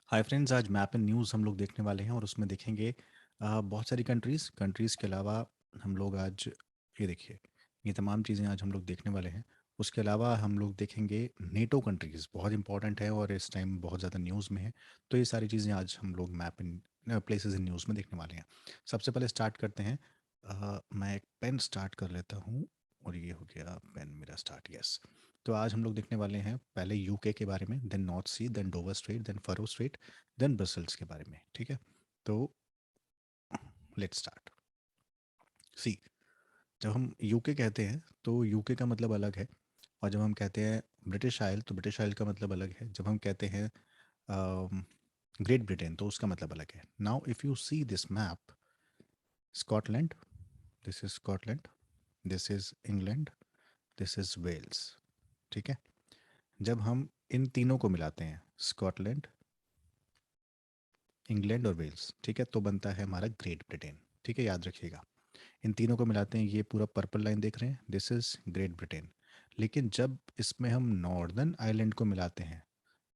Hi friends, आज map and news हम लोग देखने वाले हैं और उसमें देखेंगे बहुत सारी कंट्रीज़ के अलावा हम लोग आज ये देखिए, ये तमाम चीज़ें आज हम लोग देखने वाले हैं। उसके अलावा हम लोग देखेंगे नेटो कंट्रीज़, बहुत इंपॉर्टेंट है और इस टाइम बहुत ज़्यादा न्यूज़ में है। तो ये सारी चीज़ें आज हम लोग map and places in news में देखने वाले हैं। सबसे पहले स्टार्ट करते हैं। मैं एक पेन स्टार्ट कर लेता हूँ और ये हो गया पेन मेरा स्टार्ट, यस। तो आज हम लोग देखने वाले हैं पहले यूके के बारे में, then North Sea, then Dover Strait, then Faroe Strait, then Brussels के बारे में। ठीक है, तो लेट्स स्टार्ट। सी, जब हम यूके कहते हैं तो यूके का मतलब अलग है, और जब हम कहते हैं ब्रिटिश आइल तो ब्रिटिश आइल का मतलब अलग है। जब हम कहते हैं ग्रेट ब्रिटेन तो उसका मतलब अलग है। Now if you see this map, Scotland, this is Scotland, this is England, this is Wales. ठीक है, जब हम इन तीनों को मिलाते हैं, स्कॉटलैंड, इंग्लैंड और वेल्स, ठीक है, तो बनता है हमारा ग्रेट ब्रिटेन। ठीक है, याद रखिएगा। इन तीनों को मिलाते हैं, ये पूरा पर्पल लाइन देख रहे हैं, दिस इज ग्रेट ब्रिटेन। लेकिन जब इसमें हम नॉर्दर्न आइलैंड को मिलाते हैं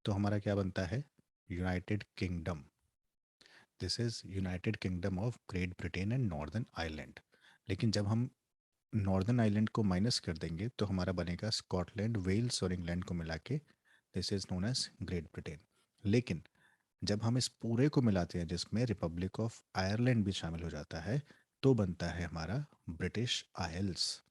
तो हमारा क्या बनता है, United Kingdom. This is United kingdom of great Britain and northern island. लेकिन जब हम नॉर्दर्न आइलैंड को माइनस कर देंगे तो हमारा बनेगा स्कॉटलैंड, वेल्स और इंग्लैंड को मिला के this is known as Great Britain. लेकिन जब हम इस पूरे को मिलाते हैं जिसमें रिपब्लिक ऑफ आयरलैंड भी शामिल हो जाता है तो बनता है हमारा ब्रिटिश आइल्स।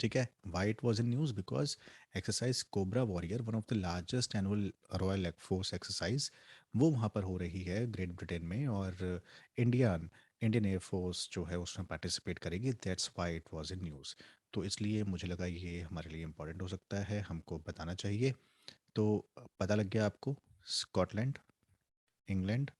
ठीक है, why it was in news because exercise cobra warrior, one of the largest annual royal force exercise, वो वहाँ पर हो रही है ग्रेट ब्रिटेन में, और इंडियन इंडियन एयरफोर्स जो है उसमें पार्टिसिपेट करेगी, that's why it was in news. तो इसलिए मुझे लगा ये हमारे लिए इम्पोर्टेंट हो सकता है, हमको बताना चाहिए। तो पता लग गया आपको, स्कॉटलैंड, इंग्लैंड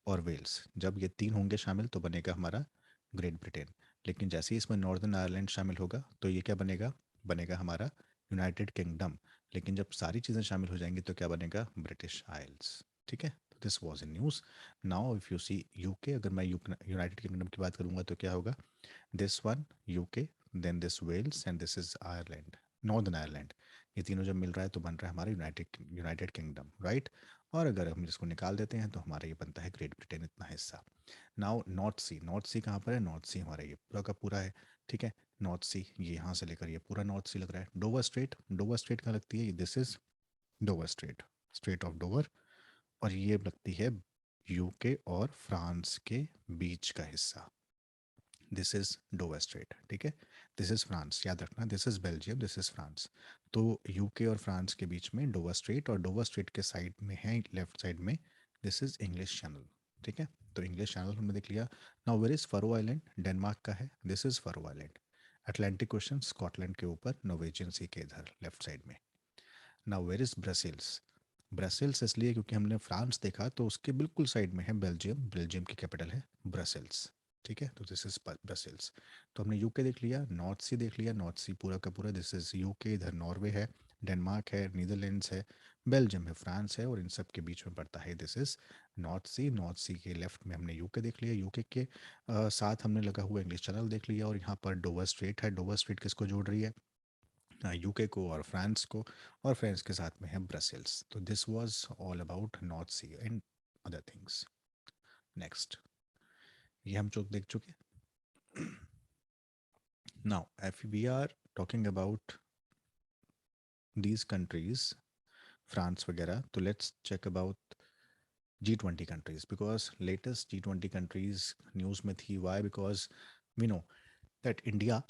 और वेल्स, जब ये तीन होंगे शामिल तो बनेगा हमारा ग्रेट ब्रिटेन। लेकिन जैसे ही इसमें नॉर्दर्न आयरलैंड शामिल होगा तो ये क्या बनेगा, बनेगा हमारा यूनाइटेड किंगडम। लेकिन जब सारी चीज़ें शामिल हो जाएंगी तो क्या बनेगा, ब्रिटिश आइल्स। ठीक है, तो this was in news. Now if you see UK, अगर मैं यूनाइटेड किंगडम की बात करूंगा तो क्या होगा, this one UK, then this Wales and this is Ireland, Northern Ireland. ये तीनों जब मिल रहा है तो बन रहा है हमारा यूनाइटेड यूनाइटेड किंगडम, राइट। और अगर हम इसको निकाल देते हैं तो हमारा ये बनता है ग्रेट ब्रिटेन, इतना हिस्सा। नाउ नॉर्थ सी, नॉर्थ सी कहाँ पर है, नॉर्थ सी हमारा ये पूरा का पूरा है। ठीक है, नॉर्थ सी ये यहाँ से लेकर ये पूरा नॉर्थ सी लग रहा है। डोवर स्ट्रेट, डोवर स्ट्रेट कहाँ लगती है, this is Dover straight, straight of Dover. और ये लगती है यूके और फ्रांस के बीच का हिस्सा, दिस इज डोवर स्ट्रेट। ठीक है, दिस इज फ्रांस, याद रखना, this is Belgium, this is France. तो यूके और फ्रांस के बीच में डोवर स्ट्रेट, और डोवर स्ट्रेट के साइड में है, लेफ्ट साइड में, दिस इज इंग्लिश चैनल। ठीक है, तो इंग्लिश चैनल हमने देख लिया। Now where is Faroe island, Denmark का है, this is Faroe island. Atlantic ocean Scotland के ऊपर, नॉर्वेजियन सी के इधर लेफ्ट साइड में। Now where is Brussels, Brussels इसलिए क्योंकि हमने फ्रांस देखा तो उसके बिल्कुल साइड में है बेल्जियम, बेल्जियम की कैपिटल है ब्रसेल्स। ठीक है, तो दिस इज ब्रसेल्स। तो हमने यूके देख लिया, नॉर्थ सी देख लिया, नॉर्थ सी पूरा का पूरा, दिस इज यूके, इधर नॉर्वे है, डेनमार्क है, नीदरलैंड्स है, बेल्जियम है, फ्रांस है, और इन सब के बीच में पड़ता है this is North Sea. North Sea के लेफ्ट में हमने यूके देख लिया, यूके के साथ हमने लगा हुआ इंग्लिश चैनल देख लिया, और यहाँ पर डोवर स्ट्रेट है। डोवर स्ट्रेट किसको जोड़ रही है, यूके को और फ्रांस को, और फ्रांस के साथ में है ब्रसेल्स। तो this was all about North Sea and other things. Next, ये हम चुक देख चुके। Now if we are talking about these countries, France वगैरह, तो let's check about G20 countries, because latest G20 countries news में थी। Why, because we know that India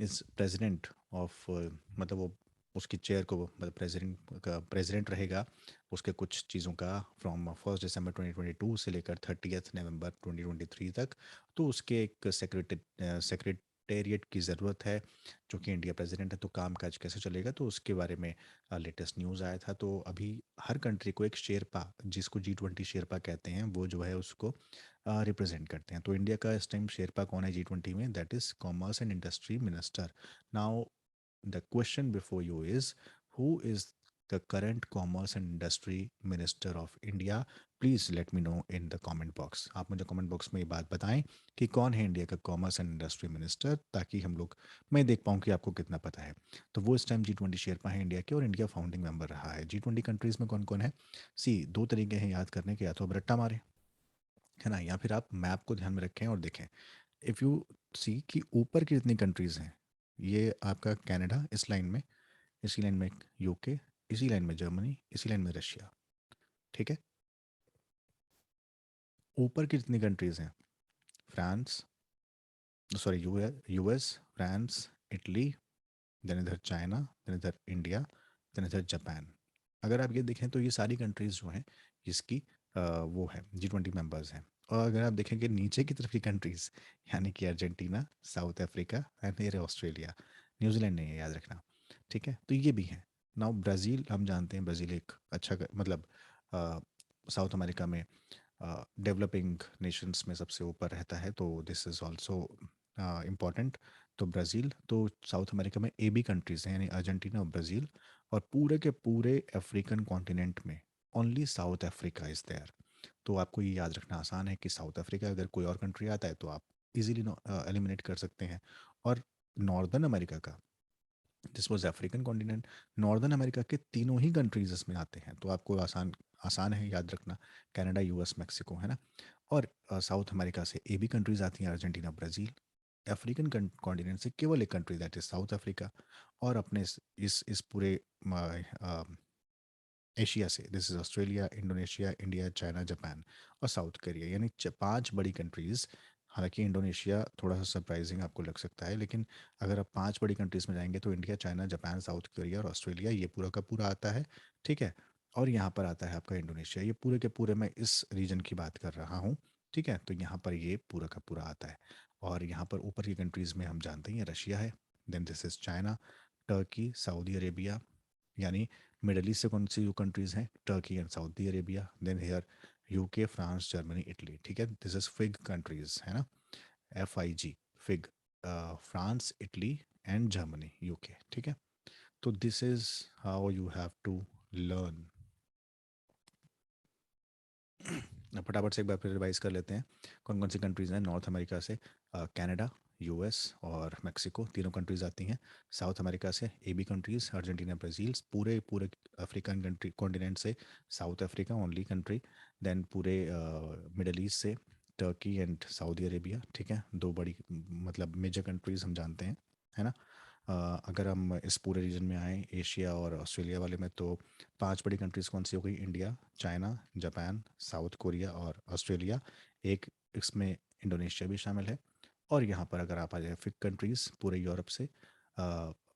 is president of, मतलब वो उसकी चेयर को, मतलब प्रेसिडेंट का प्रेसिडेंट रहेगा उसके कुछ चीज़ों का, फ्रॉम 1 दिसंबर 2022 से लेकर 30 नवंबर 2023 तक। तो उसके एक सेक्रेटेरिएट की ज़रूरत है, जो कि इंडिया प्रेसिडेंट है, तो काम काज कैसे चलेगा, तो उसके बारे में लेटेस्ट न्यूज़ आया था। तो अभी हर कंट्री को एक शेरपा, जिसको G20 शेरपा कहते हैं, वो जो है उसको रिप्रेजेंट करते हैं। तो इंडिया का इस टाइम शेरपा कौन है G20 में, that is commerce and industry minister. Now the question before you is, who is the current commerce and industry minister of India? Please let me know in the comment box. आप मुझे comment box में ये बात बताएं कि कौन है India का कॉमर्स एंड इंडस्ट्री मिनिस्टर, ताकि हम लोग, मैं देख पाऊँ कि आपको कितना पता है। तो वो इस टाइम G20 शेयरपा है इंडिया के, और इंडिया फाउंडिंग मेंबर रहा है। G20 कंट्रीज़ में कौन कौन है? सी, दो तरीके हैं याद करने के, या तो आप रट्टा मारें, है ना, या फिर आप मैप को ध्यान में रखें और देखें। इफ़ यू सी कि ऊपर की जितनी कंट्रीज़ हैं, ये आपका कनाडा इस लाइन में, इसी लाइन में यूके, इसी लाइन में जर्मनी, इसी लाइन में रशिया, ठीक है। ऊपर की जितनी कंट्रीज़ हैं, France, sorry US, France, Italy, then इधर चाइना, देन इधर इंडिया, देन इधर जापान। अगर आप ये देखें तो ये सारी कंट्रीज़ जो हैं, इसकी वो है G20 मेंबर्स हैं। और अगर आप देखें कि नीचे की तरफ की कंट्रीज़, यानी कि अर्जेंटीना, साउथ अफ्रीका एंड ये ऑस्ट्रेलिया, न्यूजीलैंड नहीं है, याद रखना, ठीक है, तो ये भी हैं। नाउ ब्राज़ील, हम जानते हैं ब्राज़ील एक अच्छा मतलब साउथ अमेरिका में डेवलपिंग नेशंस में सबसे ऊपर रहता है, तो दिस इज़ ऑल्सो इम्पॉर्टेंट। तो ब्राज़ील तो साउथ अमेरिका में ए बी कंट्रीज़ हैं, यानी अर्जेंटीना और ब्राज़ील। और पूरे के पूरे अफ्रीकन कॉन्टिनेंट में only South Africa is there. तो आपको ये याद रखना आसान है कि साउथ अफ्रीका अगर कोई और कंट्री आता है तो आप इजीली एलिमिनेट कर सकते हैं। और नॉर्दर्न अमेरिका का, this was African continent, northern America के तीनों ही कंट्रीज इसमें आते हैं, तो आपको आसान आसान है याद रखना, कनाडा, यूएस, मैक्सिको, है ना। और साउथ अमेरिका से ए बी कंट्रीज आती हैं, अर्जेंटीना, ब्राज़ील। अफ्रीकन कॉन्टिनेंट से केवल एक country, that is south Africa. और अपने इस पूरे एशिया से, this is Australia, Indonesia, India, China, Japan और साउथ कोरिया, यानी पांच बड़ी कंट्रीज। हालांकि इंडोनेशिया थोड़ा सा सरप्राइजिंग आपको लग सकता है, लेकिन अगर आप पांच बड़ी कंट्रीज में जाएंगे तो India, China, Japan, south Korea और ऑस्ट्रेलिया, ये पूरा का पूरा आता है, ठीक है। और यहाँ पर आता है आपका इंडोनेशिया, ये पूरे के पूरे, मैं इस रीजन की बात कर रहा हूँ, ठीक है। तो यहाँ पर ये पूरा का पूरा आता है। और यहाँ पर ऊपर की कंट्रीज में हम जानते हैं रशिया है, then this is China, Turkey, Saudi Arabia, यानी मिडल ईस्ट से कौन सी जो कंट्रीज हैं, Turkey and Saudi Arabia, then here UK, France, Germany, Italy, ठीक है। दिस इज फिग कंट्रीज, है ना, FIG, fig, France, Italy and Germany, UK, ठीक है। तो this is how you have to learn. फटाफट से एक बार फिर रिवाइज कर लेते हैं। कौन कौन सी कंट्रीज़ हैं नॉर्थ अमेरिका से? कनाडा, यूएस और मेक्सिको, तीनों कंट्रीज़ आती हैं। साउथ अमेरिका से A B countries, Argentina, Brazil. पूरे पूरे अफ्रीकन कंट्री कॉन्टिनेंट से South Africa only country. Then पूरे मिडल ईस्ट से टर्की एंड सऊदी अरेबिया, ठीक है, दो बड़ी मतलब मेजर कंट्रीज़ हम जानते हैं, है ना। अगर हम इस पूरे रीजन में आए एशिया और ऑस्ट्रेलिया वाले में, तो पांच बड़ी कंट्रीज़ कौन सी हो गई? India, China, Japan, south Korea और ऑस्ट्रेलिया। एक इसमें इंडोनेशिया भी शामिल है। और यहाँ पर अगर आप आ जाए फिक कंट्रीज़ पूरे यूरोप से,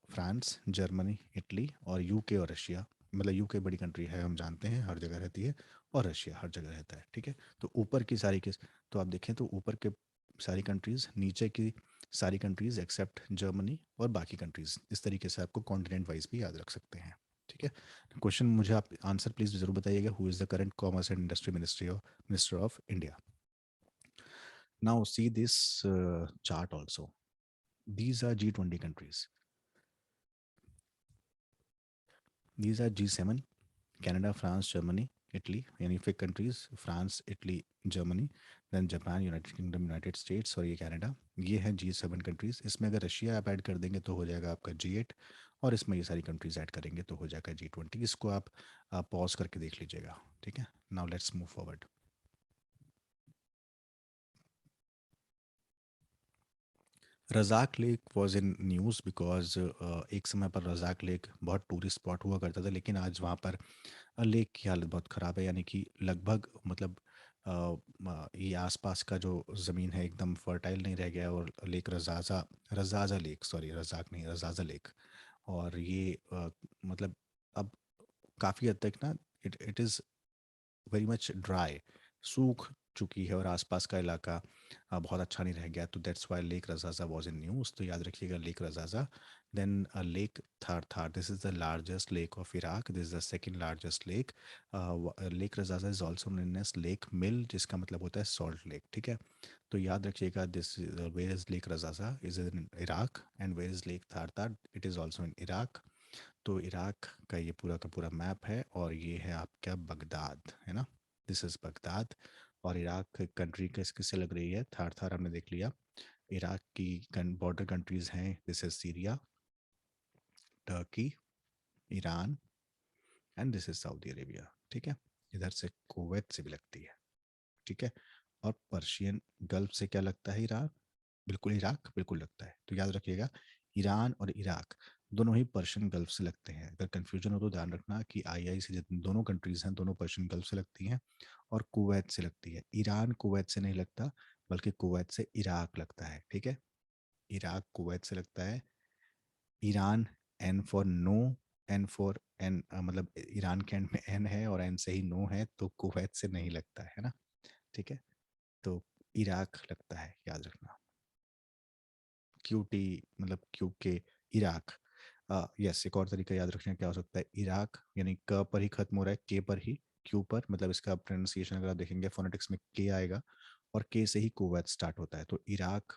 फ्रांस, जर्मनी, इटली और यूके और रशिया। मतलब यूके बड़ी कंट्री है, हम जानते हैं, हर जगह रहती है। और रशिया हर जगह रहता है, ठीक है। तो ऊपर की सारी किस, तो आप देखें तो ऊपर के सारी कंट्रीज़, नीचे की सारी कंट्रीज़ एक्सेप्ट जर्मनी और बाकी कंट्रीज़, इस तरीके से आपको कॉन्टिनेंट वाइज भी याद रख सकते हैं, ठीक है। क्वेश्चन मुझे आप आंसर प्लीज़ ज़रूर बताइएगा, who is the current commerce and industry minister of India? Now see this chart also. These are G20 countries. These are G7, Canada, France, Germany, Italy, यानी फिक countries, France, Italy, Germany, then Japan, United Kingdom, United States और ये Canada. ये है G7 countries. इसमें अगर Russia आप add कर देंगे तो हो जाएगा आपका G8। और इसमें ये सारी कंट्रीज ऐड करेंगे तो हो जाएगा G20। इसको आप पॉज करके देख लीजिएगा, ठीक है। Now let's move forward. Razzaza lake was in news because एक समय पर रज़ाक लेक बहुत टूरिस्ट स्पॉट हुआ करता था, लेकिन आज वहाँ पर लेक की हालत बहुत ख़राब है, यानी कि लगभग मतलब ये आसपास का जो ज़मीन है एकदम फर्टाइल नहीं रह गया है। और लेक रज़ाज़ा, रज़ाज़ा लेक, सॉरी रज़ाक नहीं, रज़ाज़ा लेक। और ये मतलब अब काफ़ी हद तक ना, it it is very much dry, सूख चुकी है, और आसपास का इलाका बहुत अच्छा नहीं रह गया। तो that's why Lake Razazza was in news, तो याद रखिएगा Lake Razazza. Then Lake Tharthar, this is the largest lake of Iraq, this is the second largest lake. Lake Razazza is also known as Lake Milh, जिसका मतलब होता है salt lake, ठीक है। तो याद रखिएगा, this where is Lake Razazza is in Iraq, and where is Lake Tharthar, it is also in Iraq. तो इराक का ये पूरा का पूरा मैप है और ये है आपका बगदाद, है ना। This is Baghdad. और इराक कंट्री किस किससे लग रही है, थार थार हमने देख लिया। इराक की बॉर्डर कंट्रीज़ हैं, this is Syria, Turkey, Iran and this is Saudi Arabia, ठीक है। इधर से कुवैत से भी लगती है, ठीक है। और पर्शियन गल्फ से क्या लगता है, इराक बिल्कुल लगता है। तो याद रखिएगा, ईरान और इराक दोनों ही पर्शियन गल्फ से लगते हैं। अगर कंफ्यूजन हो तो ध्यान रखना कि आई से जितनी दोनों कंट्रीज हैं दोनों पर्शियन गल्फ से लगती हैं और कुवैत से लगती है। ईरान कुवैत से नहीं लगता, बल्कि कुवैत से इराक लगता है, ठीक है। इराक कुवैत से लगता है। Iran, N for no, N for N मतलब ईरान के एंड में एन है और एन से ही नो है, तो कुवैत से नहीं लगता है ना, ठीक है। तो इराक लगता है, याद रखना। क्यूटी मतलब क्यू के, इराक। यस, एक और तरीका याद रखने का क्या हो सकता है, इराक यानी क पर ही खत्म हो रहा है, के पर ही, क्यू पर, मतलब इसका प्रोनाउंसिएशन अगर आप देखेंगे फोनेटिक्स में के आएगा और के से ही कुवैत स्टार्ट होता है। तो इराक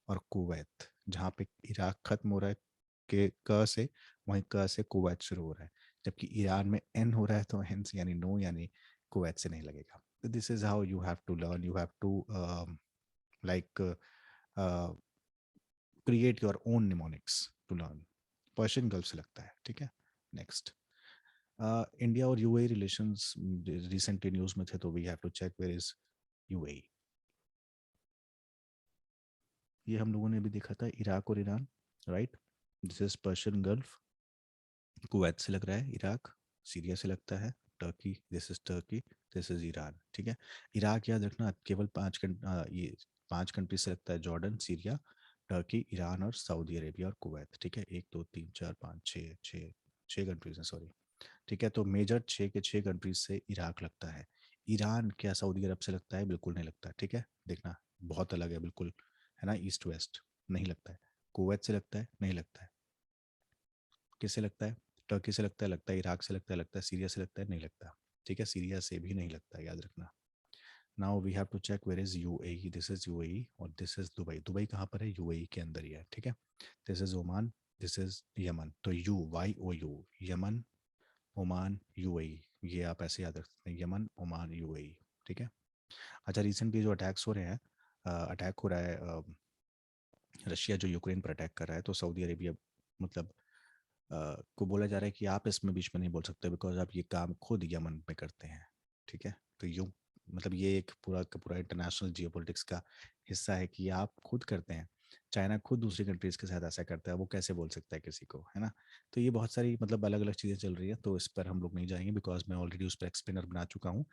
और कुवैत, जहाँ पे इराक खत्म हो रहा है के क से, वहीं क से कुवैत शुरू हो रहा है। जबकि ईरान में एन हो रहा है तो एन से यानी नो, यानी कुवैत से नहीं लगेगा। This is how you have to learn, you have to like create your own mnemonics to learn. Persian Gulf से लगता है, ठीक है। नेक्स्ट, इंडिया और यूएई रिलेशंस रिसेंटली न्यूज में थे, तो we have to check where is UAE. ये हम लोगों ने भी देखा था, इराक और Iran, right. This is Persian Gulf. Kuwait से लग रहा है इराक, सीरिया से लगता है Turkey, this is Turkey, this is Iran, ठीक है। इराक याद रखना केवल ये 5 कंट्री से लगता है, जॉर्डन, सीरिया, टर्की, ईरान और सऊदी अरेबिया और कुवैत, ठीक है। 1 2 3 4 5 6 6 कंट्रीज हैं, सॉरी, ठीक है। तो मेजर 6 के 6 कंट्रीज से इराक लगता है। ईरान क्या सऊदी अरब से लगता है, बिल्कुल नहीं लगता, ठीक है। देखना बहुत अलग है बिल्कुल, है ना, ईस्ट वेस्ट, नहीं लगता है। कुवैत से लगता है, नहीं लगता है। किससे लगता है, टर्की से लगता है इराक से लगता है सीरिया से लगता है, नहीं लगता, ठीक है। सीरिया से भी नहीं लगता, याद रखना। Now we have to check where is UAE, this is UAE और दिस इज दुबई। दुबई कहाँ पर है, यूएई के अंदर ही है, ठीक है। This is Oman, this is Yemen. तो U Y O U, Yemen, Oman, UAE, ये आप ऐसे याद रख सकते हैं, यमन, ओमान, यूएई, ठीक है। अच्छा, रिसेंटली जो अटैक्स हो रहे हैं, अटैक हो रहा है, रशिया जो यूक्रेन पर अटैक कर रहा है, तो सऊदी अरेबिया मतलब को बोला जा रहा है कि आप इसमें बीच में नहीं बोल सकते, बिकॉज आप ये काम खुद यमन में करते हैं, ठीक है। तो यूं मतलब ये एक पूरा का पूरा इंटरनेशनल जियोपॉलिटिक्स का हिस्सा है कि आप खुद करते हैं। चाइना खुद दूसरी कंट्रीज के साथ ऐसा करता है, वो कैसे बोल सकता है किसी को, है ना। तो ये बहुत सारी मतलब अलग अलग चीज़ें चल रही है, तो इस पर हम लोग नहीं जाएंगे, बिकॉज मैं ऑलरेडी उस पर एक्सप्लेनर बना चुका हूँ।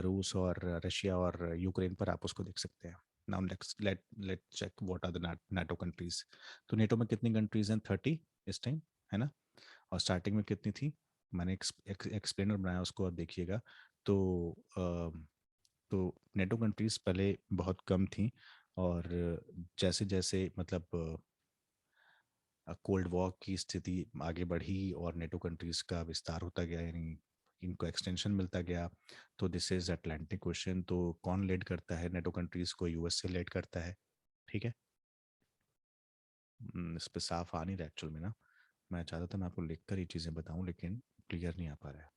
रूस और रशिया और यूक्रेन पर आप उसको देख सकते हैं। Now next let check what are the NATO countries. तो नेटो में कितनी कंट्रीज हैं, 30 इस टाइम, है ना। और स्टार्टिंग में कितनी थी, मैंने एक्सप्लेनर बनाया, उसको आप देखिएगा। तो तो नेटो कंट्रीज पहले बहुत कम थी, और जैसे जैसे मतलब कोल्ड वॉर की स्थिति आगे बढ़ी और नेटो कंट्रीज का विस्तार होता गया, यानी इनको एक्सटेंशन मिलता गया, तो दिस इज अटलांटिक क्वेश्चन। तो कौन लीड करता है नेटो कंट्रीज को, यूएसए लीड करता है, ठीक है। इस पे साफ आ नहीं रहा एक्चुअल में ना, मैं चाहता था मैं आपको लिख कर ये चीज़ें बताऊं, लेकिन क्लियर नहीं आ पा रहा है।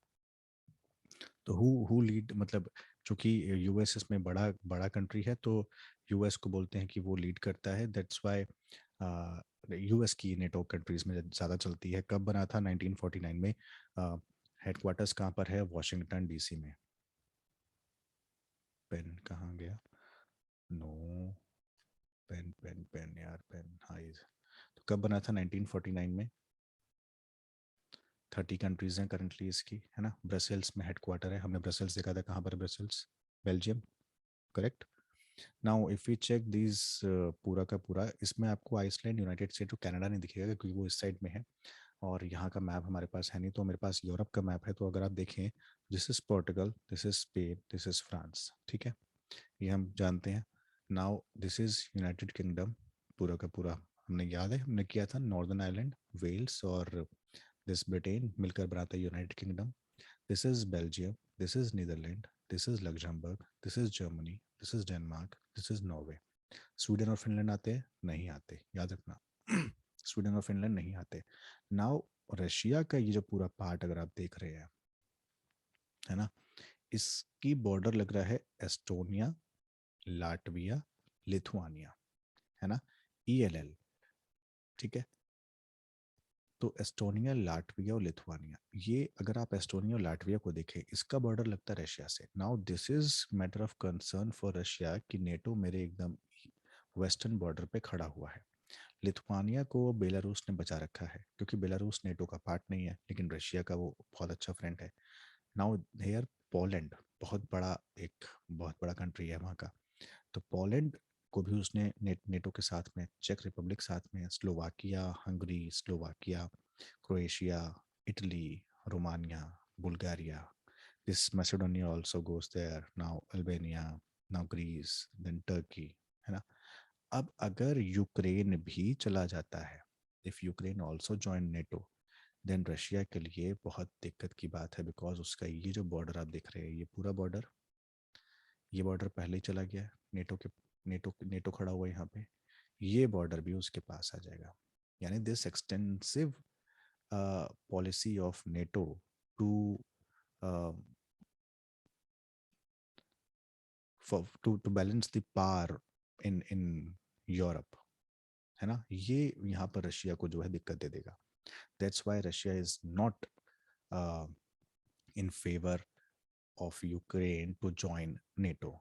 तो हु लीड मतलब, चूंकि यूएस इसमें बड़ा बड़ा कंट्री है, तो यूएस को बोलते हैं कि वो लीड करता है, दैट्स वाई यूएस की नेटो कंट्रीज में ज़्यादा चलती है। कब बना था, 1949 में। हेडक्वार्टर्स कहाँ पर है, वाशिंगटन डीसी में। पेन कहाँ गया, नो, पेन पेन पेन यार, पेन, हाँ ये। तो कब बना था, 1949 में। 30 कंट्रीज हैं करंटली इसकी, है ना। ब्रसेल्स में हेडक्वार्टर है, हमने ब्रसेल्स देखा था, कहाँ पर है Brussels, Belgium, correct. Now if we check this, पूरा का पूरा इसमें आपको आइसलैंड, यूनाइटेड स्टेट और कनाडा नहीं दिखेगा, क्योंकि वो इस साइड में है, और यहाँ का मैप हमारे पास है नहीं। तो मेरे पास यूरोप का मैप है, तो अगर आप देखें, this is Portugal, this is Spain, this is France, ठीक है, ये हम जानते हैं। Now this is United Kingdom, पूरा का पूरा हमने याद है, हमने किया था, नॉर्दर्न आयरलैंड, वेल्स और दिस ब्रिटेन मिलकर बनाता है United Kingdom. This is Belgium, this is Netherland, this is Luxembourg, this is Germany, this is Denmark, this is Norway. Sweden और फिनलैंड आते हैं, नहीं आते, याद रखना। स्वीडन और फिनलैंड नहीं आते। नाउ रशिया का ये जो पूरा पार्ट अगर आप देख रहे हैं, है ना, इसकी बॉर्डर लग रहा है एस्टोनिया, लाटविया, लिथुआनिया, है ना, ELL, ठीक है। तो एस्टोनिया, लाटविया और लिथुआनिया, ये अगर आप एस्टोनिया और लाटविया को देखें, इसका बॉर्डर लगता है रशिया से। Now this is matter of concern for Russia कि नेटो मेरे एकदम वेस्टर्न बॉर्डर पे खड़ा हुआ है। लिथुआनिया को बेलारूस ने बचा रखा है क्योंकि बेलारूस नेटो का पार्ट नहीं है, लेकिन रशिया का वो बहुत अच्छा फ्रेंड है। नाउ हेयर पोलैंड बहुत बड़ा, एक बहुत बड़ा कंट्री है वहाँ का, तो पोलैंड को भी उसने नेटो के साथ में, चेक रिपब्लिक साथ में, Slovakia, Hungary, Slovakia, Croatia, Italy, Romania, Bulgaria, this Macedonia also goes there, now Albania, now Greece, then Turkey, है ना। अब अगर यूक्रेन भी चला जाता है, if Ukraine also join NATO, then Russia के लिए बहुत दिक्कत की बात है, बिकॉज उसका ये जो बॉर्डर आप देख रहे हैं, ये पूरा बॉर्डर, ये बॉर्डर पहले ही चला गया है नेटो के, नेटो खड़ा हुआ है यहाँ पे, ये बॉर्डर भी उसके पास आ जाएगा। यानी this extensive policy of NATO to to balance the power in Europe, है ना, ये यहाँ पर रशिया को जो है दिक्कत दे देगा। That's why Russia is not in favour of Ukraine to join NATO.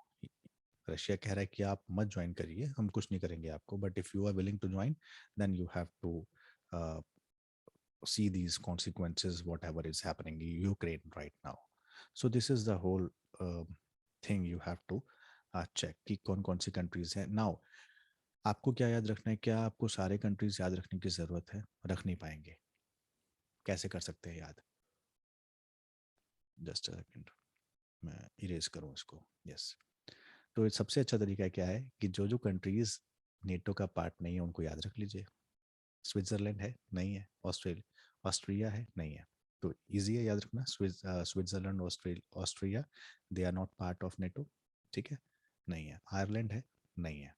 Russia कह रहा है कि आप मत ज्वाइन करिए, हम कुछ नहीं करेंगे आपको, but if you are willing to join, then you have to see these consequences whatever is happening in Ukraine right now. So this is the whole thing you have to check कि कौन कौन सी countries हैं। Now आपको क्या याद रखना है, क्या आपको सारे कंट्रीज याद रखने की ज़रूरत है? रख नहीं पाएंगे। कैसे कर सकते हैं याद? जस्ट अ सेकंड, मैं इरेज करूँ इसको। यस, तो सबसे अच्छा तरीका क्या है कि जो जो कंट्रीज नेटो का पार्ट नहीं है उनको याद रख लीजिए। स्विट्जरलैंड है, नहीं है। ऑस्ट्रिया है, नहीं है। तो इजी है याद रखना, Switzerland, Austria, they are not part of NATO, ठीक है, नहीं है। आयरलैंड है, नहीं है।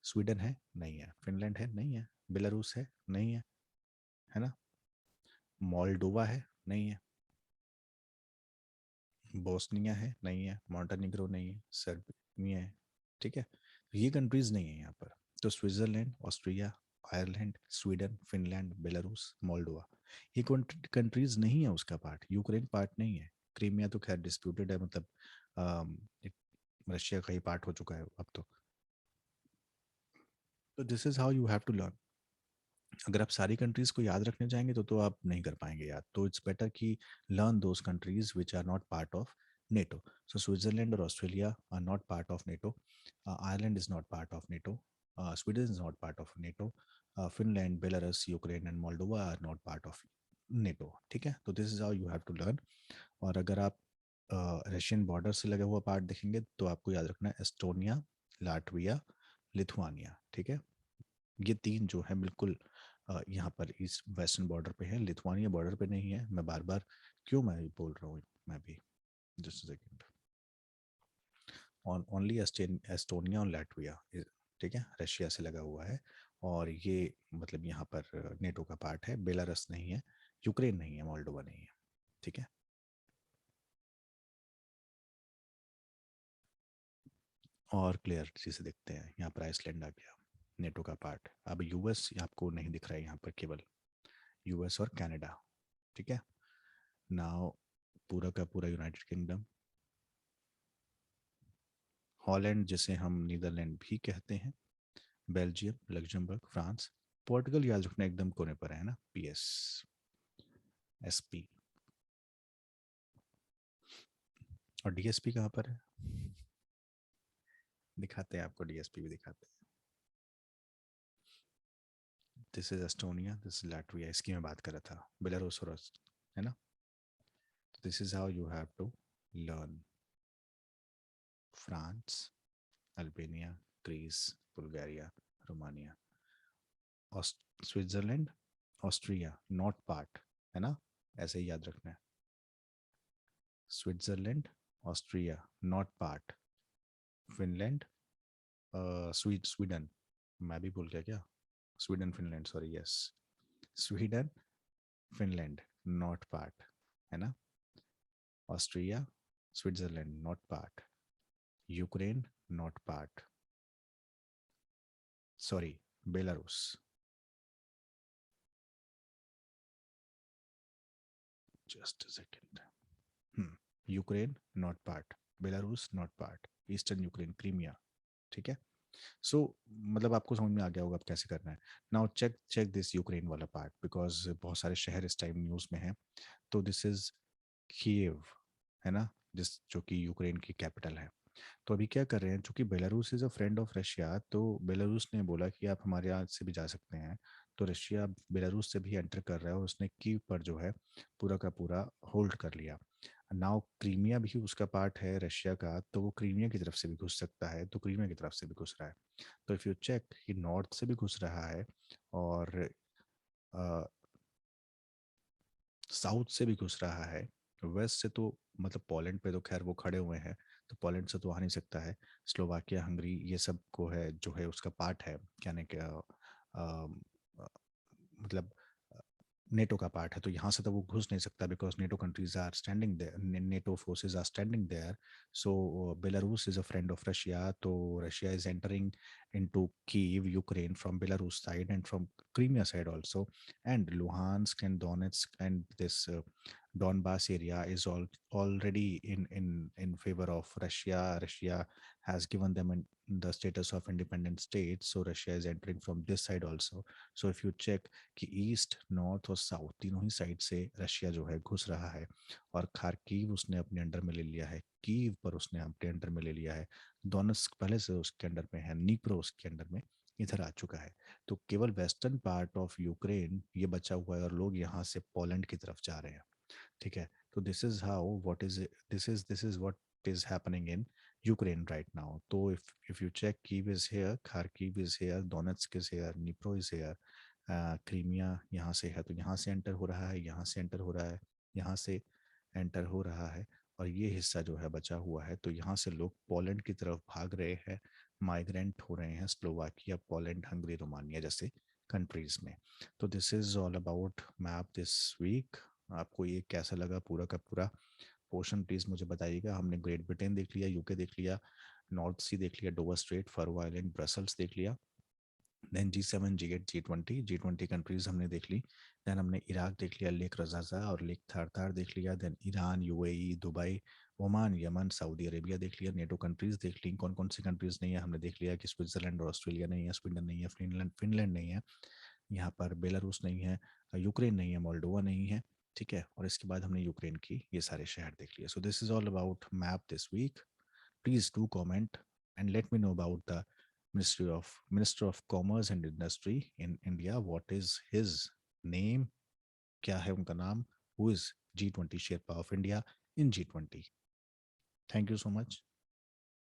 स्वीडन है, नहीं है। फिनलैंड है, नहीं है। बेलारूस है, नहीं है, है ना। मोल्डोवा है, नहीं है। बोस्निया है, नहीं है। मॉन्टेनिग्रो नहीं है। सर्बिया है, ठीक है। तो ये कंट्रीज नहीं है यहाँ पर। तो Switzerland, Austria, Ireland, Sweden, Finland, Belarus, Moldova, ये कंट्रीज नहीं है उसका पार्ट। यूक्रेन पार्ट नहीं है। क्रीमिया तो खैर डिस्प्यूटेड है, मतलब रशिया का ही पार्ट हो चुका है अब तो। तो this is how you have to learn. अगर आप सारी कंट्रीज को याद रखने जाएंगे तो आप नहीं कर पाएंगे याद। तो इट्स बेटर कि learn those countries which are not part of NATO. So Switzerland और Australia are not part of NATO, Ireland is not part of NATO, Sweden is not part of NATO, Finland, Belarus, Ukraine and Moldova are not part of NATO, ठीक है। तो this is how you have to learn. और अगर आप Russian border से लगा हुआ part देखेंगे तो आपको याद रखना है एस्टोनिया, लाटविया, लिथुआनिया, ठीक है। ये तीन जो है बिल्कुल यहाँ पर ईस्ट वेस्टर्न बॉर्डर पे है। लिथुआनिया बॉर्डर पे नहीं है। मैं बार बार क्यों मैं बोल रहा हूँ, मैं भी जस्ट सेकंड, ओनली एस्टोनिया और लैटविया, ठीक है, रशिया से लगा हुआ है। और ये मतलब यहाँ पर नेटो का पार्ट है। बेलारस नहीं है, यूक्रेन नहीं है, मोल्डोवा नहीं है, ठीक है। और क्लियरिटी से देखते हैं, यहाँ पर आइसलैंड आ गया नेटो का पार्ट। अब यूएस आपको नहीं दिख रहा है यहाँ पर, केवल यूएस और कनाडा, ठीक है। नाउ पूरा का पूरा यूनाइटेड किंगडम, हॉलैंड जिसे हम नीदरलैंड भी कहते हैं, बेल्जियम, लग्जमबर्ग, फ्रांस, पोर्टुगल याद रखना एकदम कोने पर है ना, PS, SP। और DSP कहाँ पर है? दिखाते हैं आपको, DSP भी दिखाते हैं। This is Estonia, this is Latvia, इसकी मैं बात कर रहा था, बेलारूस और है ना। This is how you have to learn. France, Albania, Greece, Bulgaria, Romania, Switzerland, Austria not part, है ना, ऐसे ही याद रखना है। Switzerland, Austria not part, Finland, Sweden, मैं भी भूल गया क्या, Sweden Finland, sorry, yes, Sweden Finland not part, है ना, Austria Switzerland not part, Ukraine not part, sorry, Belarus, just a second, Ukraine not part, Belarus not part, eastern Ukraine Crimea, ठीक है। सो मतलब आपको समझ में आ गया होगा अब कैसे करना है। Now check check this Ukraine वाला पार्ट, बिकॉज बहुत सारे शहर इस टाइम न्यूज़ में हैं। तो दिस इज कीव, है ना, जिस जो कि यूक्रेन की कैपिटल है। तो अभी क्या कर रहे हैं, चूंकि Belarus is a friend of Russia, तो बेलारूस ने बोला कि आप हमारे यहाँ से भी जा सकते हैं। तो रशिया बेलारूस से भी एंटर कर रहा है और उसने कीव पर जो है पूरा का पूरा होल्ड कर लिया। नाउ क्रीमिया भी उसका पार्ट है रशिया का, तो वो क्रीमिया की तरफ से भी घुस सकता है, तो क्रीमिया की तरफ से भी घुस रहा है। तो इफ़ यू चेक, ये नॉर्थ से भी घुस रहा है और साउथ से भी घुस रहा है। वेस्ट से तो मतलब पोलैंड पे तो खैर वो खड़े हुए हैं, तो पोलैंड से तो आ नहीं सकता है। स्लोवाकिया, हंगरी, ये सब को है जो है उसका पार्ट है, क्या नहीं क्या, मतलब नेटो का पार्ट है, तो यहाँ से तो वो घुस नहीं सकता, because NATO countries are standing there, NATO forces are standing there. So Belarus is a friend of Russia, तो Russia is entering into Kiev, Ukraine from Belarus side and from Crimea side also, and Luhansk and Donetsk and this Donbass area is already in favor of Russia. Russia has given them the status of independent state, so Russia is entering from this side also. So if you check कि east, north और south तीनों ही side से Russia जो है घुस रहा है, और खार्कीव उसने अपने अंडर में ले लिया है, कीव पर उसने अपने अंडर में ले लिया है, डोनेट्स्क पहले से उसके अंडर में है, नीप्रो उसके अंडर में इधर आ चुका है। तो केवल वेस्टर्न पार्ट ऑफ यूक्रेन ये बचा हुआ है और लोग यहाँ से पोलैंड की तरफ जा रहे हैं, ठीक है। तो this is what is happening in Ukraine right now. तो if you check, Kyiv is here, Kharkiv is here, Donetsk is here, Dnipro is here, Crimea यहाँ से है, तो यहाँ से एंटर हो रहा है, यहाँ से एंटर हो रहा है, यहाँ से एंटर हो रहा है, और ये हिस्सा जो है बचा हुआ है, तो यहाँ से लोग पोलैंड की तरफ भाग रहे हैं, माइग्रेंट हो रहे हैं स्लोवाकिया, पोलैंड, हंगरी, रोमानिया जैसे कंट्रीज में। तो this is all about map this week. आपको ये कैसा लगा पूरा का पूरा पोर्शन, प्लीज़ मुझे बताइएगा। हमने ग्रेट ब्रिटेन देख लिया, यूके देख लिया, नॉर्थ सी देख लिया, Dover straight, furrow island, Brussels देख लिया, then G7, G8, G20 countries हमने देख ली। देन हमने इराक देख लिया, लेक रजाजा और लेक थारतार देख लिया। Then Iran, UAE, Dubai, Oman, Yemen, Saudi Arabia देख लिया। नेटो कंट्रीज देख ली, कौन कौन सी कंट्रीज नहीं है हमने देख लिया कि स्विट्जरलैंड और ऑस्ट्रेलिया नहीं है, स्वीडन नहीं है, फिनलैंड फिनलैंड नहीं है, यहाँ पर बेलारूस नहीं है, यूक्रेन नहीं है, मोल्डोवा नहीं है, ठीक है। और इसके बाद हमने यूक्रेन की ये सारे शहर देख लिए। So this is all about map this week. Please do comment and let me know about the Minister of Commerce and Industry in India. What is his name? क्या है उनका नाम? Who is G20 Sherpa of India in G20? Thank you so much.